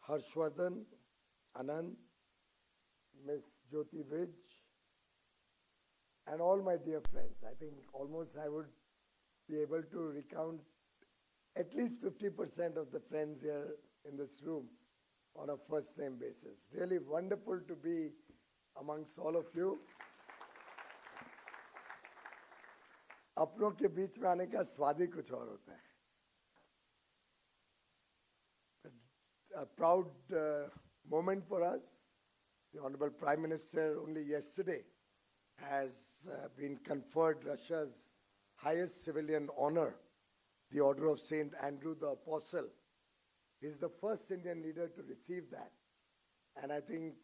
Harshvardhan, Anand, Miss Jyoti Vij, and all my dear friends. I think almost I would be able to recount at least 50% of the friends here in this room on a first name basis. Really wonderful to be amongst all of you. अपनों के बीच में आने का स्वाद ही कुछ और होता है. A proud moment for us. The Honorable Prime Minister only yesterday has been conferred Russia's highest civilian honor, the Order of St. Andrew the Apostle. He is the first Indian leader to receive that. And I think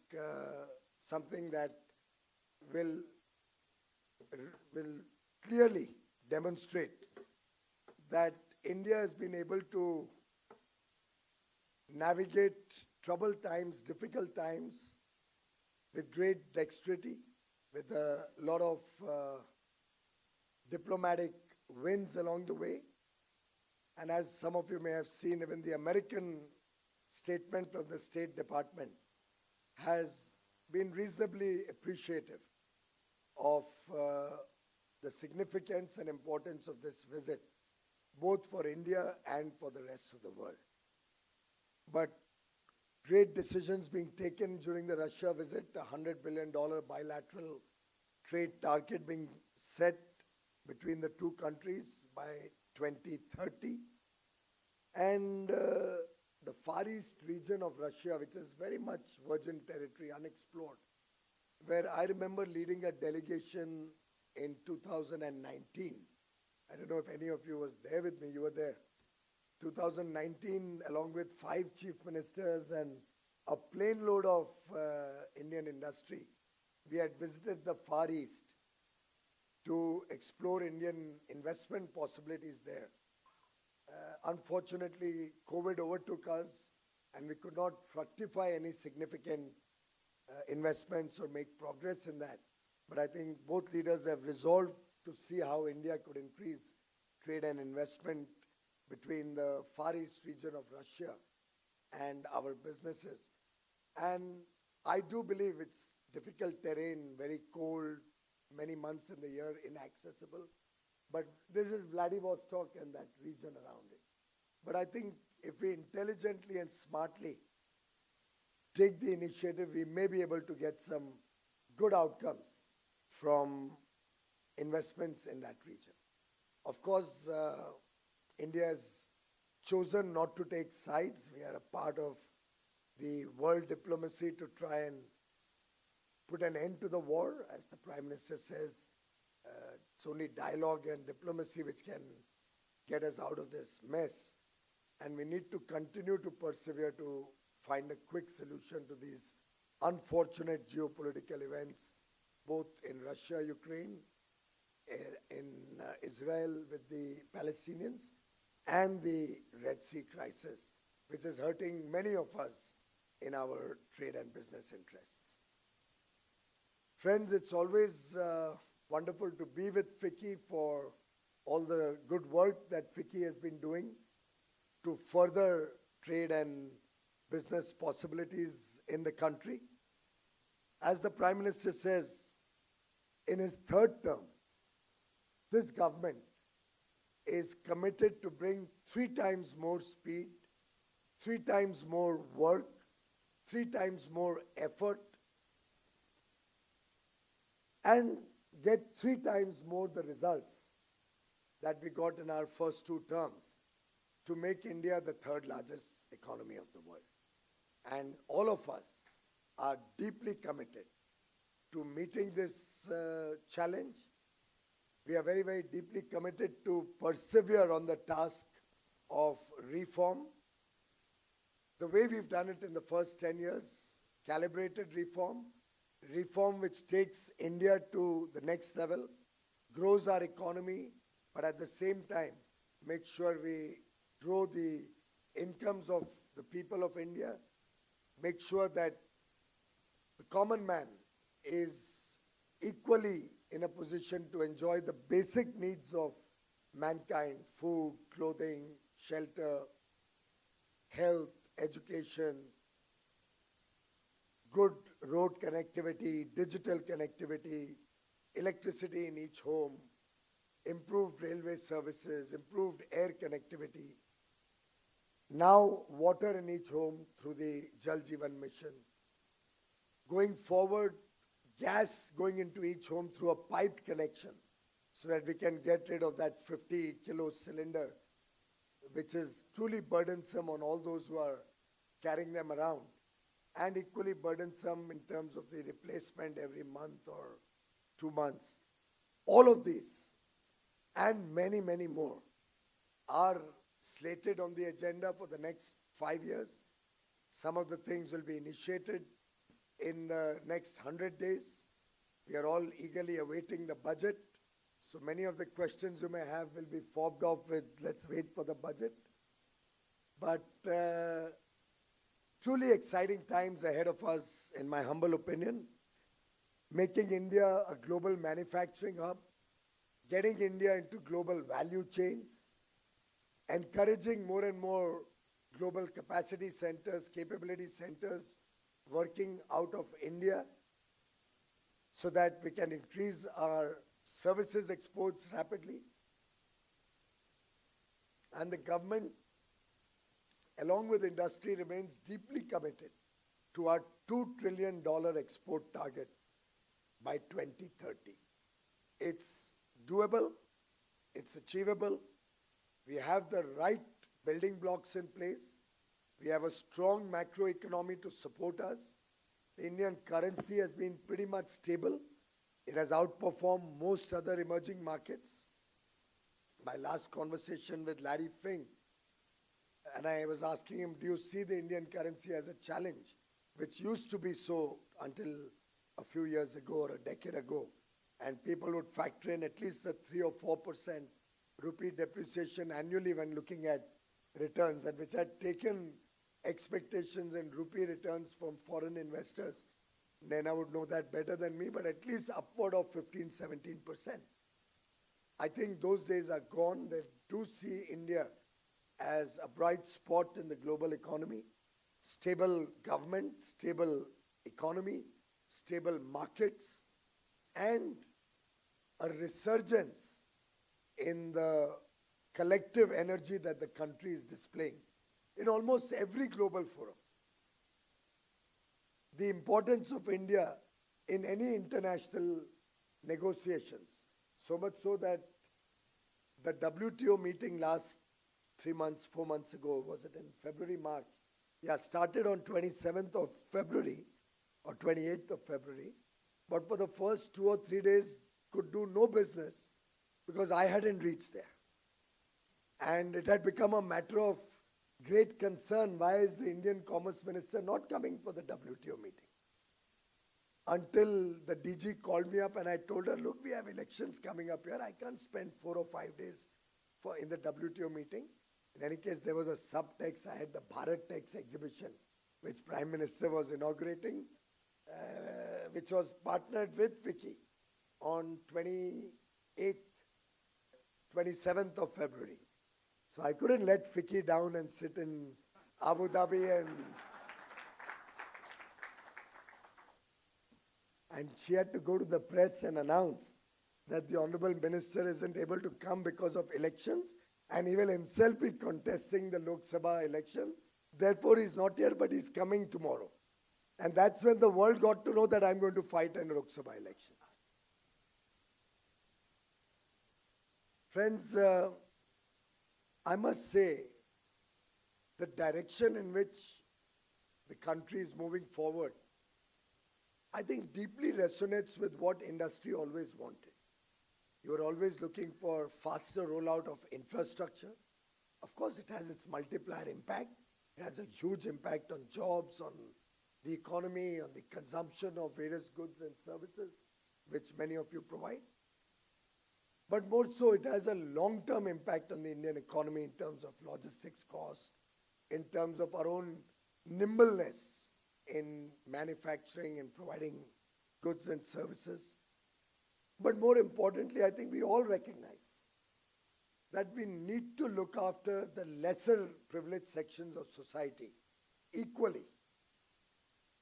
something that will clearly demonstrate that India has been able to navigate troubled times, difficult times with great dexterity, with a lot of diplomatic wins along the way. And as some of you may have seen, even the American statement from the State Department has been reasonably appreciative of the significance and importance of this visit, both for India and for the rest of the world. But great decisions being taken during the Russia visit, a $100 billion bilateral trade target being set between the two countries by 2030. And the Far East region of Russia, which is very much virgin territory, unexplored, where I remember leading a delegation in 2019. I don't know if any of you was there with me, you were there. 2019, along with 5 chief ministers and a plane load of Indian industry, we had visited the Far East to explore Indian investment possibilities there. Unfortunately, COVID overtook us and we could not fructify any significant investments or make progress in that. But I think both leaders have resolved to see how India could increase trade and investment between the Far East region of Russia and our businesses. And I do believe it's difficult terrain, very cold, many months in the year, inaccessible. But this is Vladivostok and that region around it. But I think if we intelligently and smartly take the initiative, we may be able to get some good outcomes from investments in that region. Of course, India has chosen not to take sides. We are a part of the world diplomacy to try and put an end to the war. As the Prime Minister says, it's only dialogue and diplomacy which can get us out of this mess. And we need to continue to persevere to find a quick solution to these unfortunate geopolitical events, both in Russia, Ukraine, in Israel with the Palestinians, and the Red Sea crisis, which is hurting many of us in our trade and business interests. Friends, it's always wonderful to be with FICCI for all the good work that FICCI has been doing to further trade and business possibilities in the country. As the Prime Minister says, in his 3rd term, this government is committed to bring 3 times more speed, 3 times more work, 3 times more effort, and get 3 times more the results that we got in our first 2 terms to make India the 3rd largest economy of the world. And all of us are deeply committed to meeting this challenge. We are very, very deeply committed to persevere on the task of reform. The way we've done it in the first 10 years, calibrated reform, reform which takes India to the next level, grows our economy, but at the same time, make sure we grow the incomes of the people of India, make sure that the common man is equally in a position to enjoy the basic needs of mankind: food, clothing, shelter, health, education, good road connectivity, digital connectivity, electricity in each home, improved railway services, improved air connectivity. Now, water in each home through the Jal Jeevan mission. Going forward, gas going into each home through a piped connection so that we can get rid of that 50-kilo cylinder, which is truly burdensome on all those who are carrying them around, and equally burdensome in terms of the replacement every month or 2 months. All of these and many, many more are slated on the agenda for the next 5 years. Some of the things will be initiated in the next 100 days. We are all eagerly awaiting the budget. So many of the questions you may have will be fobbed off with, let's wait for the budget. But truly exciting times ahead of us, in my humble opinion. Making India a global manufacturing hub, getting India into global value chains, encouraging more and more global capacity centers, capability centers working out of India so that we can increase our services exports rapidly. And the government, along with industry, remains deeply committed to our $2 trillion export target by 2030. It's doable, it's achievable. We have the right building blocks in place. We have a strong macroeconomy to support us. The Indian currency has been pretty much stable. It has outperformed most other emerging markets. My last conversation with Larry Fink, and I was asking him, do you see the Indian currency as a challenge, which used to be so until a few years ago or a decade ago, and people would factor in at least a 3 or 4% rupee depreciation annually when looking at returns, and which had taken expectations in rupee returns from foreign investors. Naina would know that better than me, but at least upward of 15-17%. I think those days are gone. They do see India as a bright spot in the global economy, stable government, stable economy, stable markets, and a resurgence in the collective energy that the country is displaying in almost every global forum. The importance of India in any international negotiations, so much so that the WTO meeting last 3 months, 4 months ago, was it in February, March? Yeah, started on 27th of February or 28th of February. But for the first 2 or 3 days, could do no business because I hadn't reached there. And it had become a matter of great concern. Why is the Indian Commerce Minister not coming for the WTO meeting? Until the DG called me up and I told her, look, we have elections coming up here. I can't spend 4 or 5 days in the WTO meeting. In any case, there was a subtext. I had the Bharat Text exhibition, which Prime Minister was inaugurating, which was partnered with FICCI on 27th of February. So I couldn't let FICCI down and sit in Abu Dhabi and she had to go to the press and announce that the Honorable Minister isn't able to come because of elections and he will himself be contesting the Lok Sabha election. Therefore, he's not here, but he's coming tomorrow. And that's when the world got to know that I'm going to fight in Lok Sabha election. Friends, I must say, the direction in which the country is moving forward, I think deeply resonates with what industry always wanted. You were always looking for faster rollout of infrastructure. Of course, it has its multiplier impact. It has a huge impact on jobs, on the economy, on the consumption of various goods and services, which many of you provide. But more so, it has a long-term impact on the Indian economy in terms of logistics cost, in terms of our own nimbleness in manufacturing and providing goods and services. But more importantly, I think we all recognize that we need to look after the lesser privileged sections of society equally.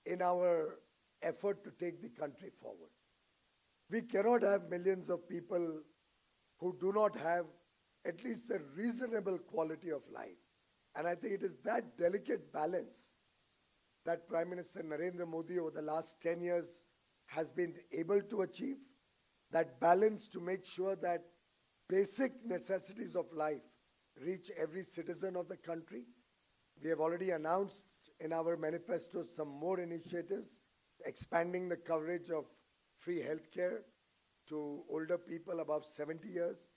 in our effort to take the country forward. We cannot have millions of people who do not have at least a reasonable quality of life. And I think it is that delicate balance that Prime Minister Narendra Modi over the last 10 years has been able to achieve, that balance to make sure that basic necessities of life reach every citizen of the country. We have already announced in our manifesto some more initiatives, expanding the coverage of free healthcare to older people above 70 years.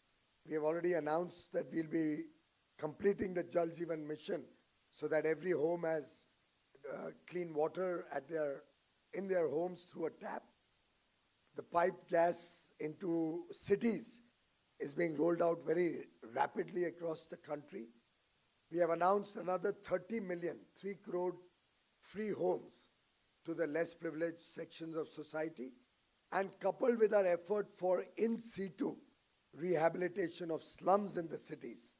We have already announced that we'll be completing the Jal Jeevan mission so that every home has clean water in their homes through a tap. The piped gas into cities is being rolled out very rapidly across the country. We have announced another 30 million, 3 crore free homes to the less privileged sections of society, and coupled with our effort for in situ rehabilitation of slums in the cities,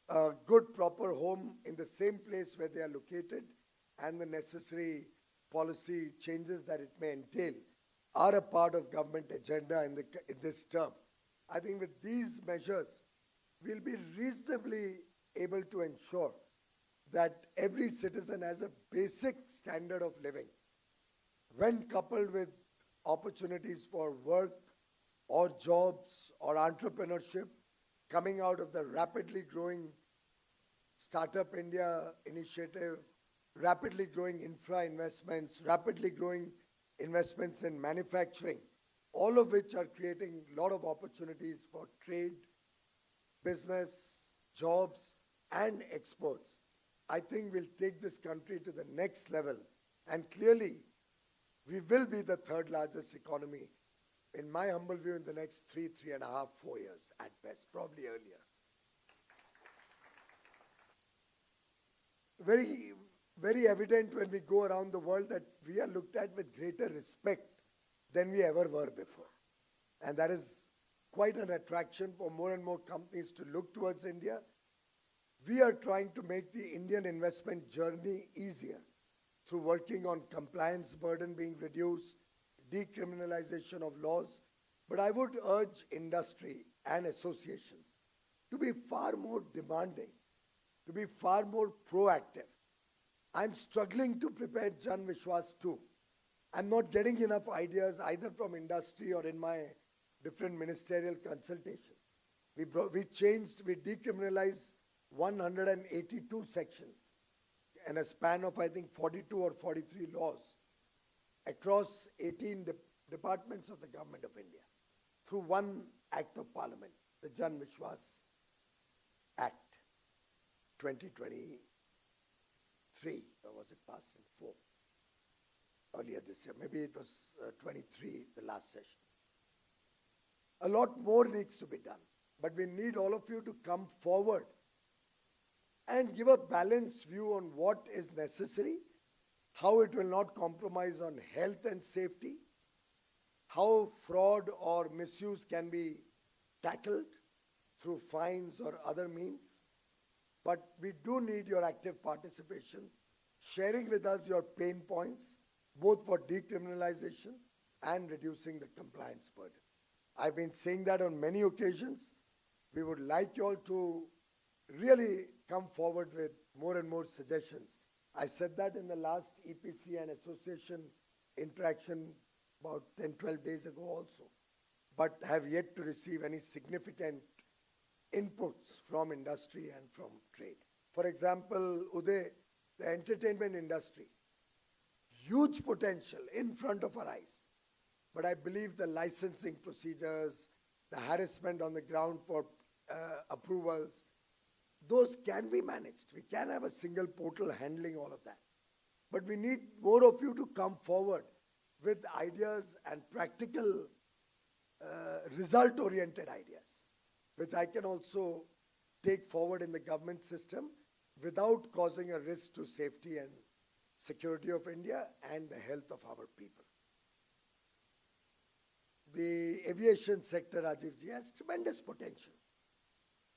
a good proper home in the same place where they are located, and the necessary policy changes that it may entail are a part of government agenda in this term. I think with these measures, we'll be reasonably able to ensure that every citizen has a basic standard of living. When coupled with opportunities for work or jobs or entrepreneurship coming out of the rapidly growing Startup India initiative, rapidly growing infra investments, rapidly growing investments in manufacturing, all of which are creating a lot of opportunities for trade, business, jobs, and exports. I think we'll take this country to the next level. And clearly, we will be the third largest economy, in my humble view, in the next 3.5, 4 years at best, probably earlier. Very, very evident when we go around the world that we are looked at with greater respect than we ever were before. And that is quite an attraction for more and more companies to look towards India. We are trying to make the Indian investment journey easier through working on compliance burden being reduced, decriminalization of laws. But I would urge industry and associations to be far more demanding, to be far more proactive. I'm struggling to prepare Jan Vishwas too. I'm not getting enough ideas either from industry or in my different ministerial consultations. We decriminalized 182 sections in a span of, I think, 42 or 43 laws across 18 departments of the government of India through one act of parliament, the Jan Vishwas Act 2023, or was it passed in 4? Earlier this year, maybe it was 23, the last session. A lot more needs to be done, but we need all of you to come forward and give a balanced view on what is necessary, how it will not compromise on health and safety, how fraud or misuse can be tackled through fines or other means. But we do need your active participation, sharing with us your pain points, both for decriminalization and reducing the compliance burden. I've been saying that on many occasions. We would like you all to really come forward with more and more suggestions. I said that in the last EPC and association interaction about 10, 12 days ago also, but have yet to receive any significant inputs from industry and from trade. For example, Uday, the entertainment industry, huge potential in front of our eyes. But I believe the licensing procedures, the harassment on the ground for approvals, those can be managed. We can have a single portal handling all of that. But we need more of you to come forward with ideas and practical result-oriented ideas, which I can also take forward in the government system without causing a risk to safety and security of India and the health of our people. The aviation sector, Rajivji, has tremendous potential.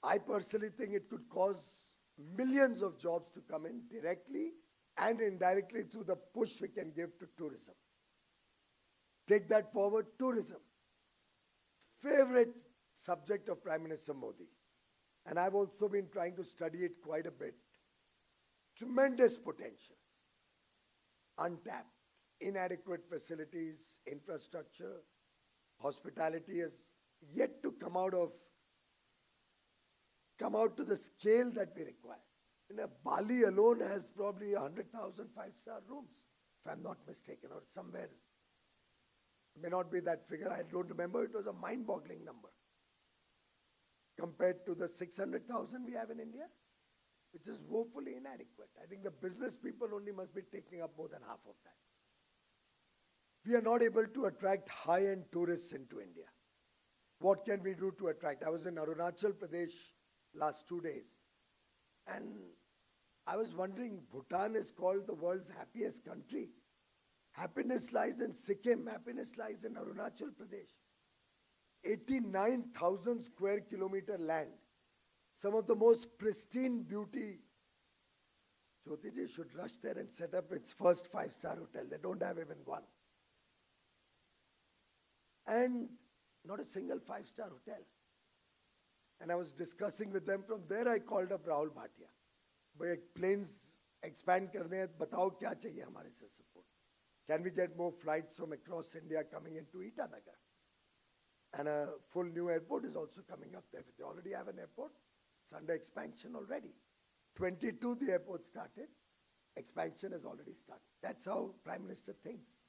I personally think it could cause millions of jobs to come in directly and indirectly through the push we can give to tourism. Take that forward, tourism. Favorite subject of Prime Minister Modi. And I've also been trying to study it quite a bit. Tremendous potential. Untapped. Inadequate facilities, infrastructure, hospitality is yet to come out to the scale that we require. Bali alone has probably 100,000 five-star rooms, if I'm not mistaken, or somewhere. It may not be that figure, I don't remember. It was a mind-boggling number compared to the 600,000 we have in India, which is woefully inadequate. I think the business people only must be taking up more than half of that. We are not able to attract high-end tourists into India. What can we do to attract? I was in Arunachal Pradesh last 2 days, and I was wondering, Bhutan is called the world's happiest country. Happiness lies in Sikkim, happiness lies in Arunachal Pradesh. 89,000 square kilometer land, some of the most pristine beauty. Jyoti ji should rush there and set up its first five-star hotel. They don't have even one. And not a single five-star hotel. And I was discussing with them. From there I called up Rahul Bhatia. Bhai, planes expand karne hai, batao kya chahiye hamare se support. Can we get more flights from across India coming into Itanagar? And a full new airport is also coming up there. They already have an airport. It's under expansion already. 22 the airport started. Expansion has already started. That's how Prime Minister thinks.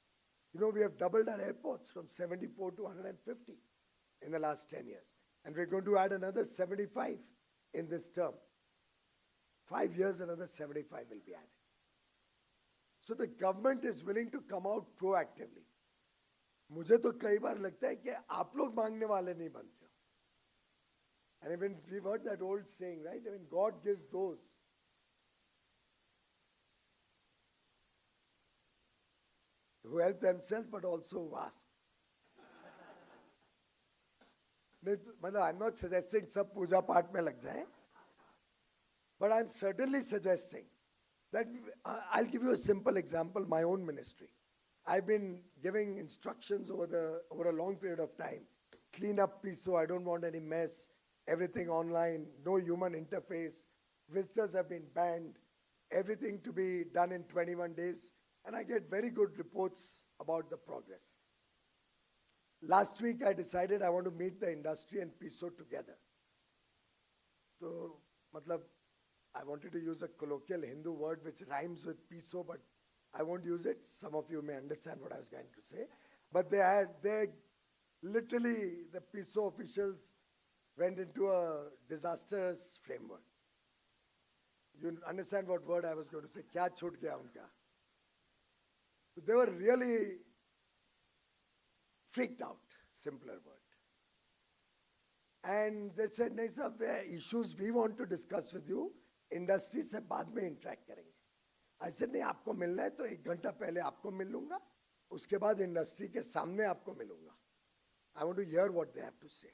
We have doubled our airports from 74 to 150 in the last 10 years. And we're going to add another 75 in this term. 5 years, another 75 will be added. So the government is willing to come out proactively. मुझे तो कई बार लगता है कि आप लोग मांगने वाले नहीं बनते हो. And even we've heard that old saying, right? I mean, God gives those who help themselves but also who ask. I'm not suggesting सब पूजा पाठ में लग जाए, but I'm certainly suggesting that I'll give you a simple example, my own ministry. I've been giving instructions over a long period of time. Clean up PISO, I don't want any mess, everything online, no human interface. Visitors have been banned, everything to be done in 21 days. And I get very good reports about the progress. Last week I decided I want to meet the industry and PISO together. So, I wanted to use a colloquial Hindu word which rhymes with PISO, but I won't use it. Some of you may understand what I was going to say. But literally, the PISO officials went into a disastrous framework. You understand what word I was going to say? Kya chhut gaya unka? They were really freaked out, simpler word. And they said, nahi sir, the issues we want to discuss with you, industry se baad mein interact karenge. I said, नहीं आपको मिलना है तो 1 घंटा पहले आपको मिल लूँगा, उसके बाद इंडस्ट्री के सामने आपको मिलूँगा. I want to hear what they have to say.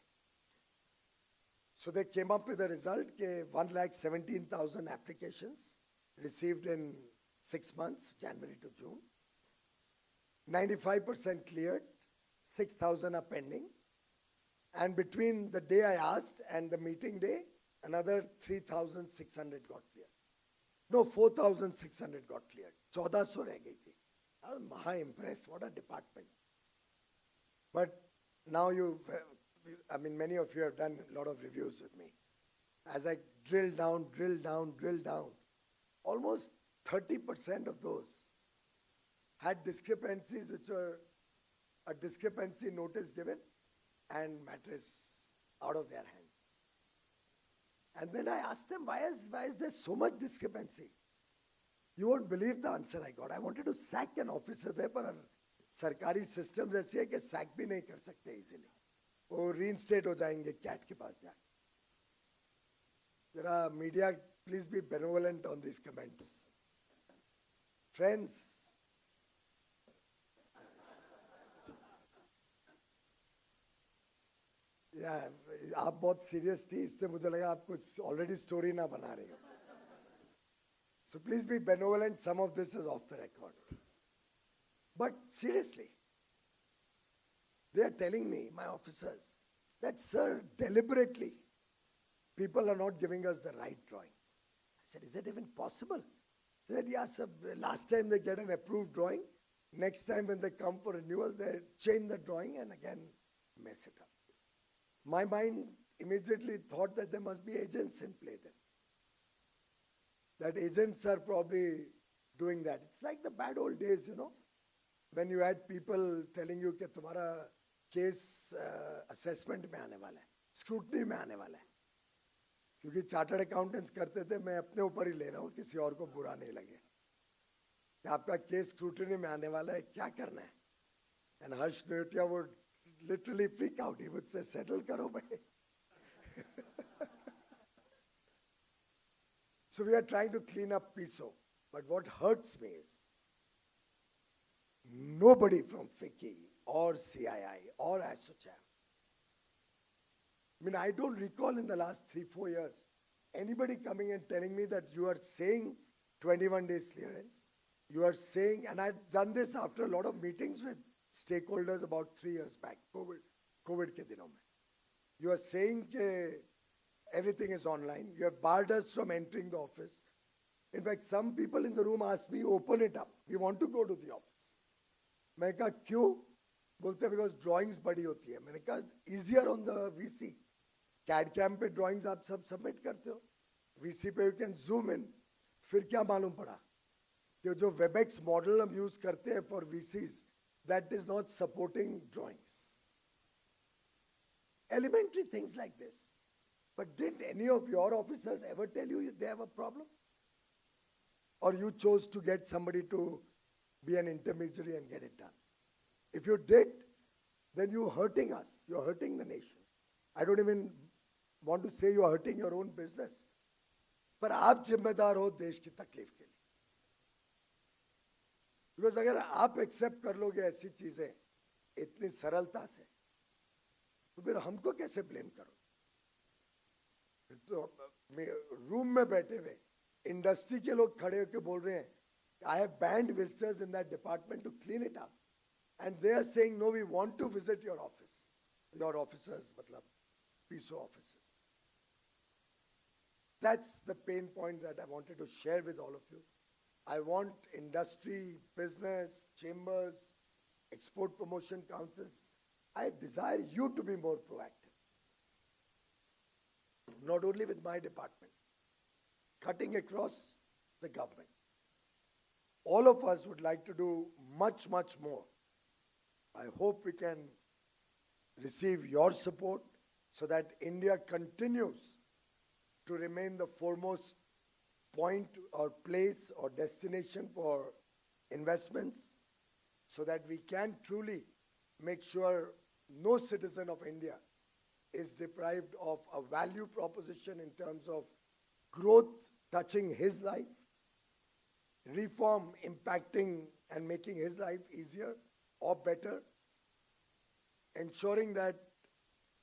So they came up with a result that 1,17,000 applications received in 6 months, January to June. 95% cleared, 6,000 are pending. And between the day I asked and the meeting day, another 3,600 got cleared. No, 4,600 got cleared. 1,400 reh gayi thi. I was maha impressed. What a department. But now many of you have done a lot of reviews with me. As I drill down, almost 30% of those had discrepancies which were a discrepancy notice given and matters out of their hands. And then I asked them, why is there so much discrepancy? You won't believe the answer I got. I wanted to sack an officer there, but sarkari systems ऐसी है कि sack भी नहीं कर सकते easily. वो reinstate हो जाएंगे CAT के पास जाके. Jara media, please be benevolent on these comments. Friends, आप बहुत सीरियस थी, इससे मुझे लगा आप कुछ ऑलरेडी स्टोरी ना बना रही हो. So please be benevolent, some of this is off the record. But seriously, they are telling me, my officers, that sir, deliberately, people are not giving us the right drawing. I said, is it even possible? They said, yeah, sir, last time they get an approved drawing, next time when they come for renewal, they change the drawing and again mess it up. My mind immediately thought that there must be agents in play then. That agents are probably doing that. It's like the bad old days, you know, when you had people telling you that तुम्हारा case assessment में आने वाला है, scrutiny में आने वाला है. क्योंकि चार्टर्ड अकाउंटेंट्स करते थे, मैं अपने ऊपर ही ले रहा हूँ, किसी और को बुरा नहीं लगे. कि आपका केस स्क्रूटनी में आने वाला है, क्या करना है? And Harsh Neotia would literally freak out. He would say, settle karo bhai. So we are trying to clean up PISO. But what hurts me is, nobody from FICCI or CII or ASSOCHAM, I mean, I don't recall in the last 3-4 years anybody coming and telling me that you are saying 21 days clearance. You are saying, and I've done this after a lot of meetings with stakeholders about 3 years back, COVID ke dinon mein. You are saying that everything is online. You have barred us from entering the office. In fact, some people in the room asked me, open it up. We want to go to the office. मैं कहा क्यों? बोलते because drawings बड़ी होती है. मैंने कहा easier on the VC. CAD CAM पे drawings आप सब submit करते हो. VC पे you can zoom in. फिर क्या मालूम पड़ा? कि जो WebEx model हम use करते हैं for VCs, that is not supporting drawings. Elementary things like this. But did any of your officers ever tell you they have a problem? Or you chose to get somebody to be an intermediary and get it done? If you did, then you're hurting us. You're hurting the nation. I don't even want to say you're hurting your own business. पर आप जिम्मेदार हो देश की तकलीफ के लिए. Because अगर आप accept कर लोगे ऐसी चीजें इतनी सरलता से, तो फिर हमको कैसे blame करो? तो रूम में बैठे हुए इंडस्ट्री के लोग खड़े होकर बोल रहे हैं, I have banned visitors in that department to clean it up. And they are saying, no, we want to visit your office. Your officers, matlab, PISO offices. That's the pain point that I wanted to share with all of you. I want industry, business, chambers, export promotion councils. I desire you to be more proactive. Not only with my department, cutting across the government. All of us would like to do much, much more. I hope we can receive your support so that India continues to remain the foremost point or place or destination for investments, so that we can truly make sure no citizen of India is deprived of a value proposition in terms of growth touching his life, reform impacting and making his life easier or better, ensuring that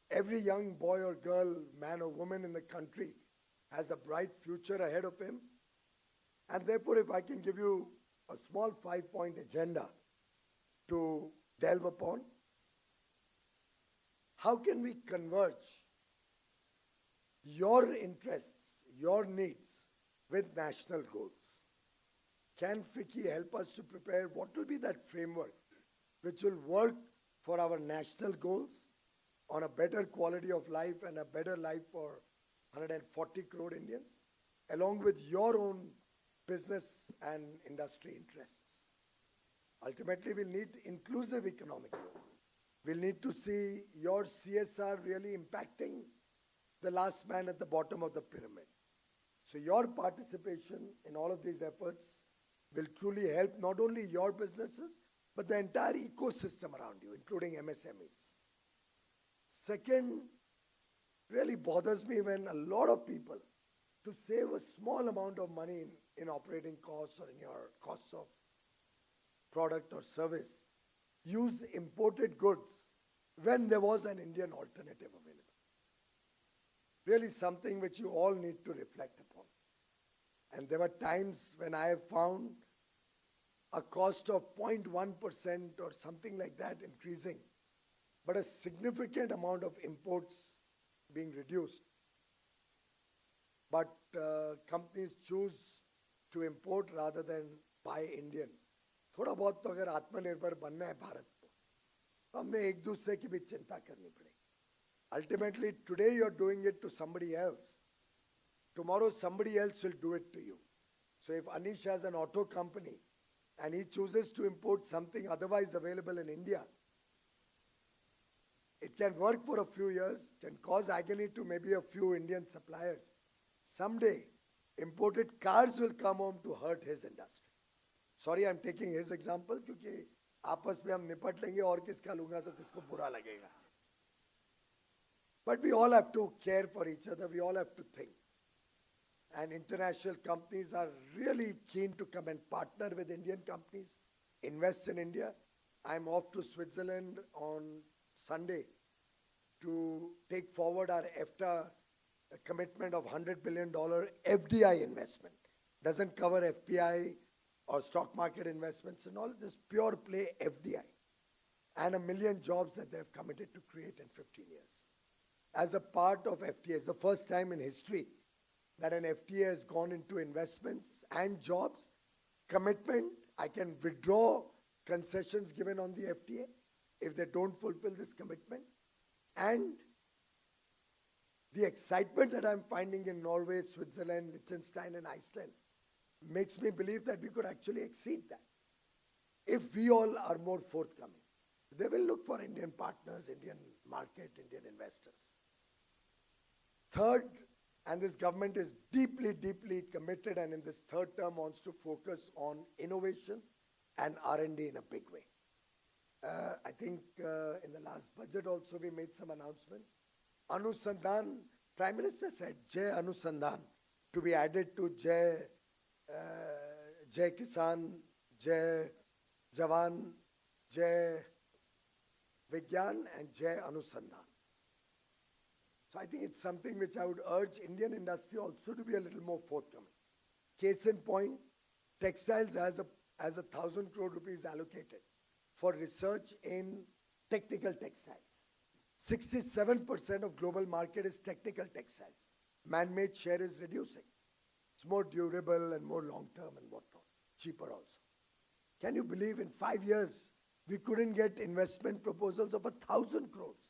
every young boy or girl, man or woman in the country has a bright future ahead of him. And therefore, if I can give you a small 5-point agenda to delve upon, how can we converge your interests, your needs with national goals? Can FICCI help us to prepare what will be that framework which will work for our national goals on a better quality of life and a better life for 140 crore Indians, along with your own business and industry interests? Ultimately, we'll need inclusive economic growth. We'll need to see your CSR really impacting the last man at the bottom of the pyramid. So your participation in all of these efforts will truly help not only your businesses, but the entire ecosystem around you, including MSMEs. Second, really bothers me when a lot of people, to save a small amount of money in operating costs or in your costs of product or service, use imported goods when there was an Indian alternative available. Really something which you all need to reflect upon. And there were times when I have found a cost of 0.1% or something like that increasing, but a significant amount of imports being reduced. But companies choose to import rather than buy Indian. थोड़ा बहुत तो अगर आत्मनिर्भर बनना है भारत को, तो हमने एक दूसरे की भी चिंता करनी पड़ेगी. Ultimately, today you're doing it to somebody else. Tomorrow somebody else will do it to you. So if Anish has an auto company and he chooses to import something otherwise available in India, it can work for a few years, can cause agony to maybe a few Indian suppliers. Someday, imported cars will come home to hurt his industry. Sorry, I'm taking his example क्योंकि आपस में हम निपट लेंगे और किसका लूंगा तो किसको बुरा लगेगा. But we all have to care for each other. We all have to think. And international companies are really keen to come and partner with Indian companies, invest in India. I'm off to Switzerland on Sunday to take forward our EFTA commitment of $100 billion FDI investment. Doesn't cover FPI or stock market investments and all, this pure play FDI. And 1 million jobs that they've committed to create in 15 years. As a part of FTA, it's the first time in history that an FTA has gone into investments and jobs. Commitment, I can withdraw concessions given on the FTA if they don't fulfill this commitment. And the excitement that I'm finding in Norway, Switzerland, Liechtenstein, and Iceland makes me believe that we could actually exceed that if we all are more forthcoming. They will look for Indian partners, Indian market, Indian investors. Third, and this government is deeply, deeply committed and in this third term wants to focus on innovation and R&D in a big way. I think in the last budget also we made some announcements. Anusandhan, Prime Minister said Jai Anusandhan to be added to Jai Kisan, Jai Jawan, Jai Vigyan and Jai Anusandhan. So I think it's something which I would urge Indian industry also to be a little more forthcoming. Case in point, textiles has 1,000 crore rupees allocated for research in technical textiles. 67% of global market is technical textiles. Man-made share is reducing. It's more durable and more long-term and whatnot, cheaper also. Can you believe in 5 years, we couldn't get investment proposals of 1,000 crores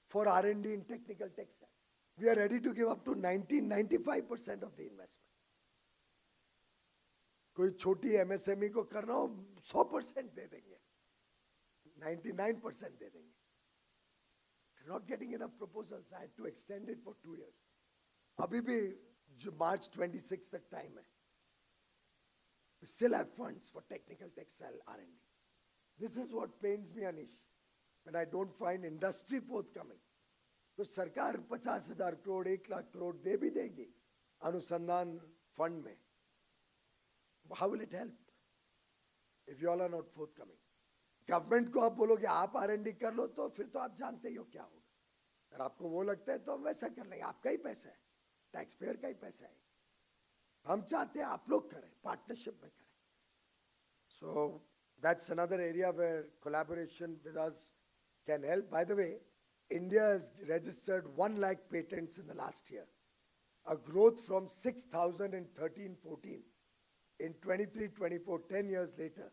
for R&D in technical textiles? We are ready to give up to 95% of the investment. कोई छोटी MSME को करना हो 100% दे देंगे, 99% दे देंगे. Not getting enough proposals. I had to extend it for 2 years. अभी भी March 26 तक time है. We still have funds for technical textile R&D. This is what pains me, Anish, when I don't find industry forthcoming. तो सरकार 50,000 crore, 1 lakh crore दे भी देगी अनुसंधान fund में. How will it help if you all are not forthcoming? Government को आप बोलोगे आप R&D कर लो तो फिर तो आप जानते ही हो क्या होगा. अगर आपको वो लगता है तो हम वैसा कर लेंगे. आपका ही पैसा है, टैक्स पेयर का ही पैसा है. हम चाहते हैं आप लोग करें, पार्टनरशिप में करें. So that's another area where collaboration with us can help. By the way, India has registered 1 lakh patents in the last year, a growth from 6,000 in 13-14. In 23-24, 10 years later,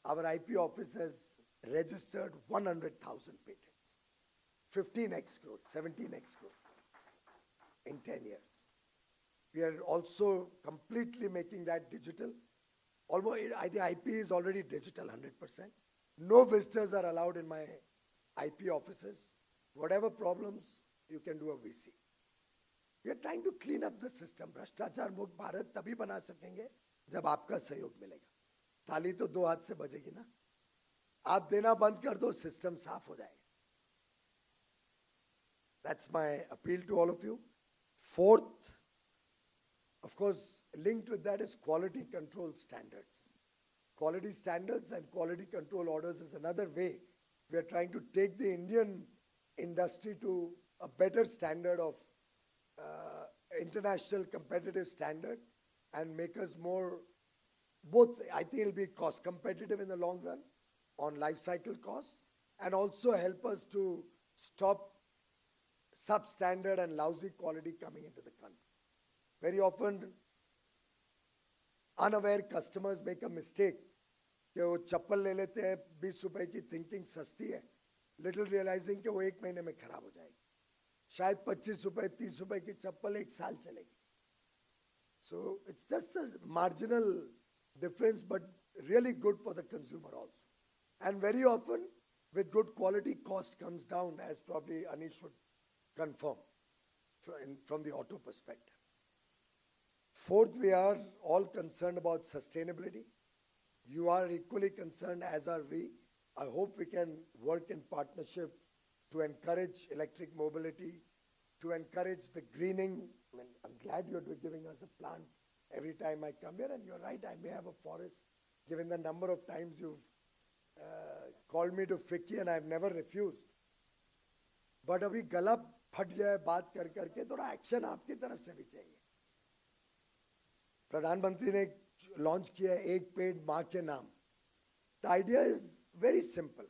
our IP office has registered 100,000 patents. 15x growth, 17x growth in 10 years. We are also completely making that digital. Almost, the IP is already digital, 100%. No visitors are allowed in my IP offices. Whatever problems, you can do a VC. We are trying to clean up the system. भ्रष्टाचार मुक्त भारत तभी बना सकेंगे जब आपका सहयोग मिलेगा. ताली तो 2 हाथ से बजेगी ना. आप देना बंद कर दो, सिस्टम साफ हो जाएगा. That's my appeal to all of you. Fourth, of course, linked with that is quality control standards. Quality standards and quality control orders is another way we are trying to take the Indian industry to a better standard of international competitive standard. and make us more, both, I think it'll be cost competitive in the long run on life cycle costs, and also help us to stop substandard and lousy quality coming into the country. Very often, unaware customers make a mistake कि वो चप्पल ले लेते हैं 20 रुपए की, thinking सस्ती है, little realising कि वो 1 महीने में खराब हो जाएगी. शायद 25 रुपए 30 रुपए की चप्पल 1 साल चलेगी. So it's just a marginal difference, but really good for the consumer also. And very often, with good quality, cost comes down, as probably Anish should confirm from the auto perspective. Fourth, we are all concerned about sustainability. You are equally concerned, as are we. I hope we can work in partnership to encourage electric mobility, to encourage the greening. I mean, I'm glad you're giving us a plant every time I come here, and you're right, I may have a forest, given the number of times you've called me to FICCI, and I've never refused. But अभी गला फट गया है बात कर करके, थोड़ा action आपकी तरफ से भी चाहिए. प्रधानमंत्री ने लॉन्च किया एक पेड़ माँ के नाम. The idea is very simple.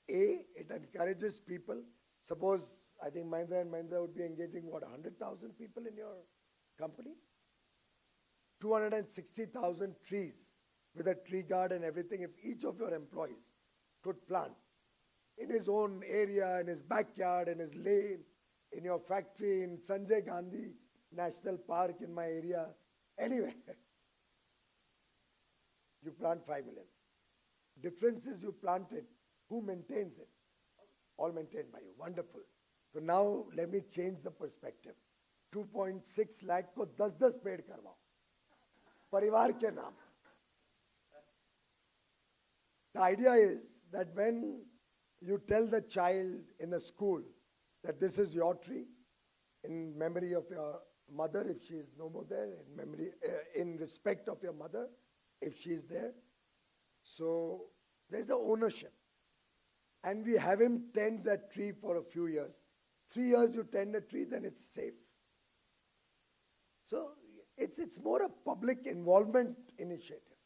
A, it encourages people. Suppose, I think Mahindra and Mahindra would be engaging, what, 100,000 people in your company? 260,000 trees with a tree guard and everything. If each of your employees could plant in his own area, in his backyard, in his lane, in your factory, in Sanjay Gandhi National Park in my area, anyway, you plant 5 million. Difference is you plant it. Who maintains it? All maintained by you. Wonderful. So now let me change the perspective. 2.6 lakh को 10-10 पेड़ करवाओ परिवार के नाम. The idea is that when you tell the child in the school that this is your tree, in memory of your mother if she is no more there, in memory, in respect of your mother if she is there, so there's a ownership, and we have him tend that tree for a few years. 3 years you tend a tree, then it's safe. So it's more a public involvement initiative.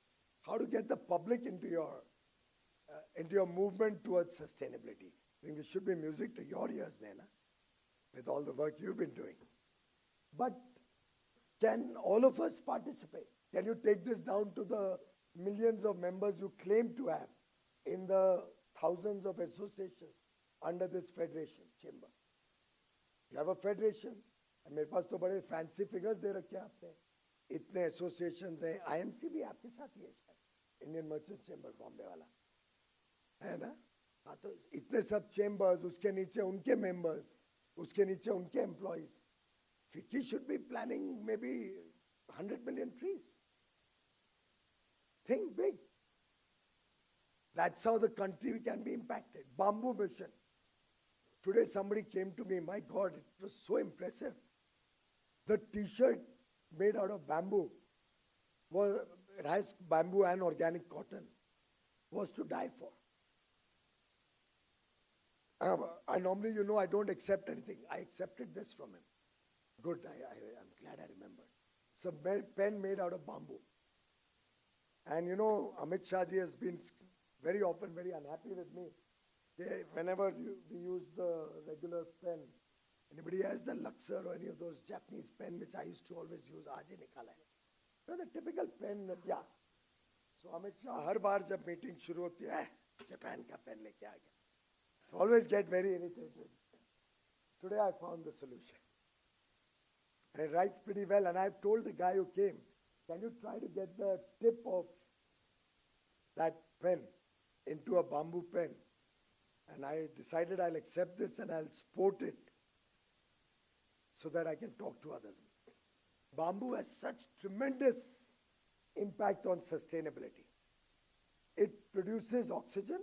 How to get the public into your movement towards sustainability. I think it should be music to your ears, Naina, with all the work you've been doing. But can all of us participate? Can you take this down to the millions of members you claim to have in the thousands of associations under this federation chamber? You have a federation, and मेरे पास तो बड़े fancy figures दे रखे हैं आपने. इतने associations हैं, IMC भी आपके साथ ही है शायद, Indian Merchant Chamber बॉम्बे वाला, है ना? हाँ तो इतने सब chambers, उसके नीचे उनके members, उसके नीचे उनके employees. FICCI should be planning maybe 100 million trees. Think big. That's how the country can be impacted. Bamboo mission. Today somebody came to me, my God, it was so impressive. The t-shirt made out of bamboo, it has bamboo and organic cotton, was to die for. I normally, I don't accept anything. I accepted this from him. Good, I'm glad I remembered. It's a pen made out of bamboo. And Amit Shah ji has been very often very unhappy with me. Whenever we use the regular pen, anybody has the Luxor or any of those Japanese pen which I used to always use, aaj hi nikala hai. The typical pen, yeah. So Amit Shah, har baar jab meeting shuru hoti hai, Japan ka pen leke aa gaya. So always get very irritated. Today I found the solution. And it writes pretty well, and I've told the guy who came, can you try to get the tip of that pen into a bamboo pen? And I decided I'll accept this and I'll sport it so that I can talk to others. Bamboo has such tremendous impact on sustainability. It produces oxygen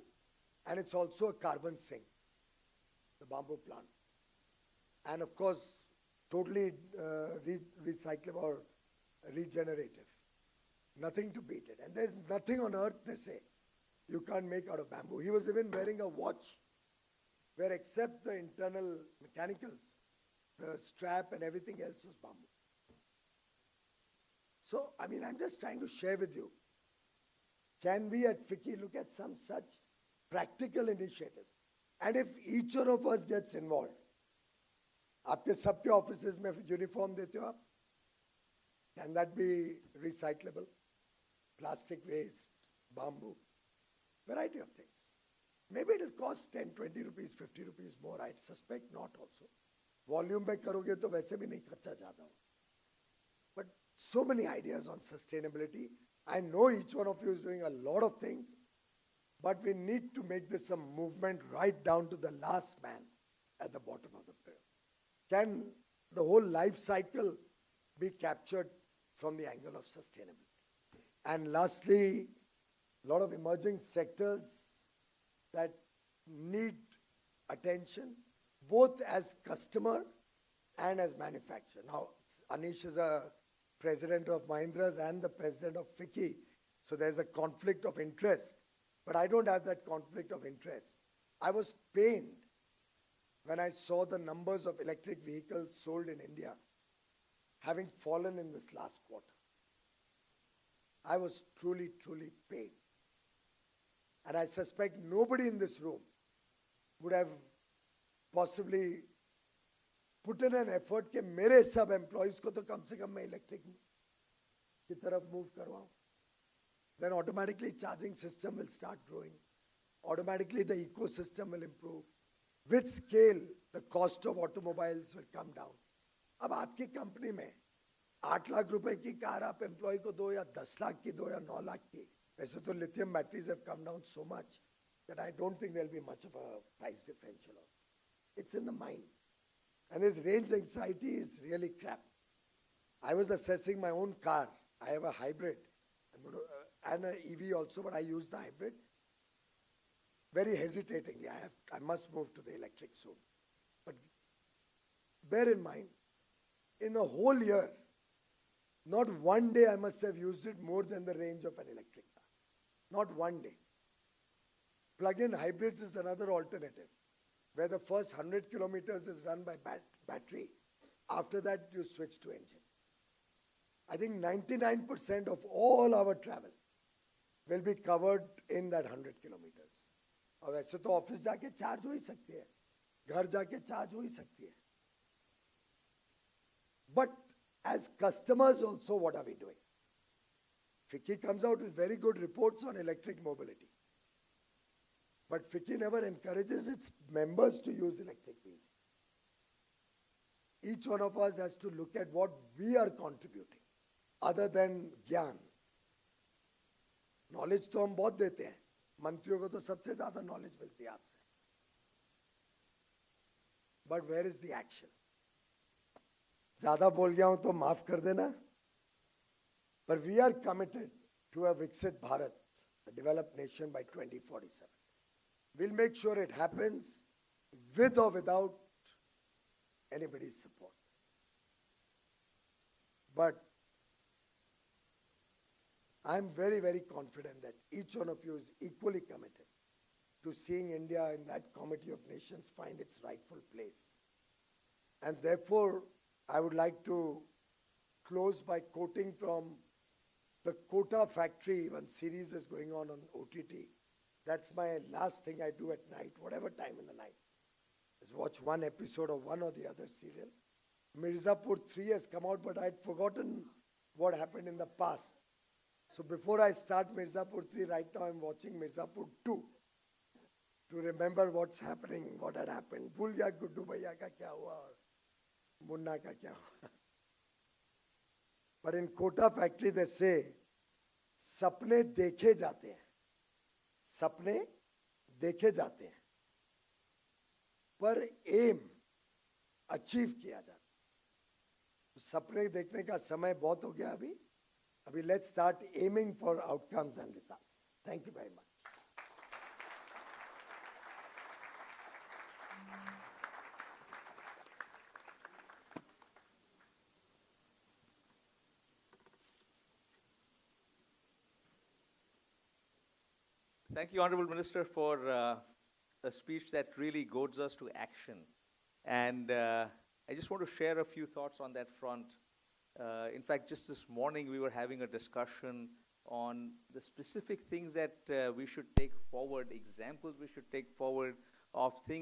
and it's also a carbon sink, the bamboo plant. And of course, totally recyclable or regenerative. Nothing to beat it. And there's nothing on earth, they say, you can't make out of bamboo. He was even wearing a watch where except the internal mechanicals, the strap and everything else was bamboo. So, I mean, I'm just trying to share with you. Can we at FICCI look at some such practical initiatives? And if each one of us gets involved, आपके सबके offices में uniform देते हो आप? Can that be recyclable? Plastic waste, bamboo, variety of things. Maybe it will cost 10, 20 rupees, 50 rupees more. I suspect not also. Volume में करोगे तो वैसे भी नहीं खर्चा ज़्यादा हो. But so many ideas on sustainability. I know each one of you is doing a lot of things, but we need to make this a movement right down to the last man at the bottom of the pyramid. Can the whole life cycle be captured from the angle of sustainability? And lastly, a lot of emerging sectors that need attention, both as customer and as manufacturer. Now, Anish is a president of Mahindra's and the president of FICCI, so there's a conflict of interest. But I don't have that conflict of interest. I was pained when I saw the numbers of electric vehicles sold in India having fallen in this last quarter. I was truly, truly pained. And I suspect nobody in this room would have possibly put in an effort कि मेरे सब employees को तो कम से कम मैं electric की तरफ move करवाऊं. Then automatically charging system will start growing. Automatically the ecosystem will improve. With scale, the cost of automobiles will come down. अब आपकी कंपनी में 8 लाख रुपए की कार आप एम्प्लॉय को दो या 10 लाख की दो या 9 लाख की. वैसे तो lithium batteries have come down so much that I don't think there'll be much of a price differential. It's in the mind. And this range anxiety is really crap. I was assessing my own car. I have a hybrid and an EV also, but I use the hybrid. Very hesitatingly, I must move to the electric soon. But bear in mind, in a whole year, not one day I must have used it more than the range of an electric car. Not one day. Plug-in hybrids is another alternative, where the first 100 kilometers is run by battery. After that, you switch to engine. I think 99% of all our travel will be covered in that 100 kilometers. और वैसे तो office जाके charge हो ही सकती है, घर जाके charge हो ही सकती है. But as customers also, what are we doing? FICCI comes out with very good reports on electric mobility. But FICCI never encourages its members to use electric vehicles. Each one of us has to look at what we are contributing, other than ज्ञान. Knowledge तो हम बहुत देते हैं. मंत्रियों को तो सबसे ज़्यादा knowledge मिलती है आपसे. But where is the action? ज़्यादा बोल गया हूँ तो माफ कर देना. But we are committed to a Viksit Bharat, a developed nation by 2047. We'll make sure it happens with or without anybody's support. But I'm very, very confident that each one of you is equally committed to seeing India in that Committee of Nations find its rightful place. And therefore, I would like to close by quoting from the Kota Factory. One series is going on OTT. That's my last thing I do at night, whatever time in the night, is watch one episode of one or the other serial. Mirzapur 3 has come out, but I'd forgotten what happened in the past. So before I start Mirzapur 3, right now I'm watching Mirzapur 2 to remember what's happening, what had happened. Bhul gaya Guddu Bhaiya ka kya hua aur Munna ka kya hua. But in Kota Factory they say, sapne dekhe jate hain. सपने देखे जाते हैं, पर M achieve किया जाता है. सपने देखने का समय बहुत हो गया अभी let's start aiming for outcomes and results. Thank you very much. Thank you, Honorable Minister, for a speech that really goads us to action. And I just want to share a few thoughts on that front. In fact, just this morning, we were having a discussion on the specific things that we should take forward, examples we should take forward of things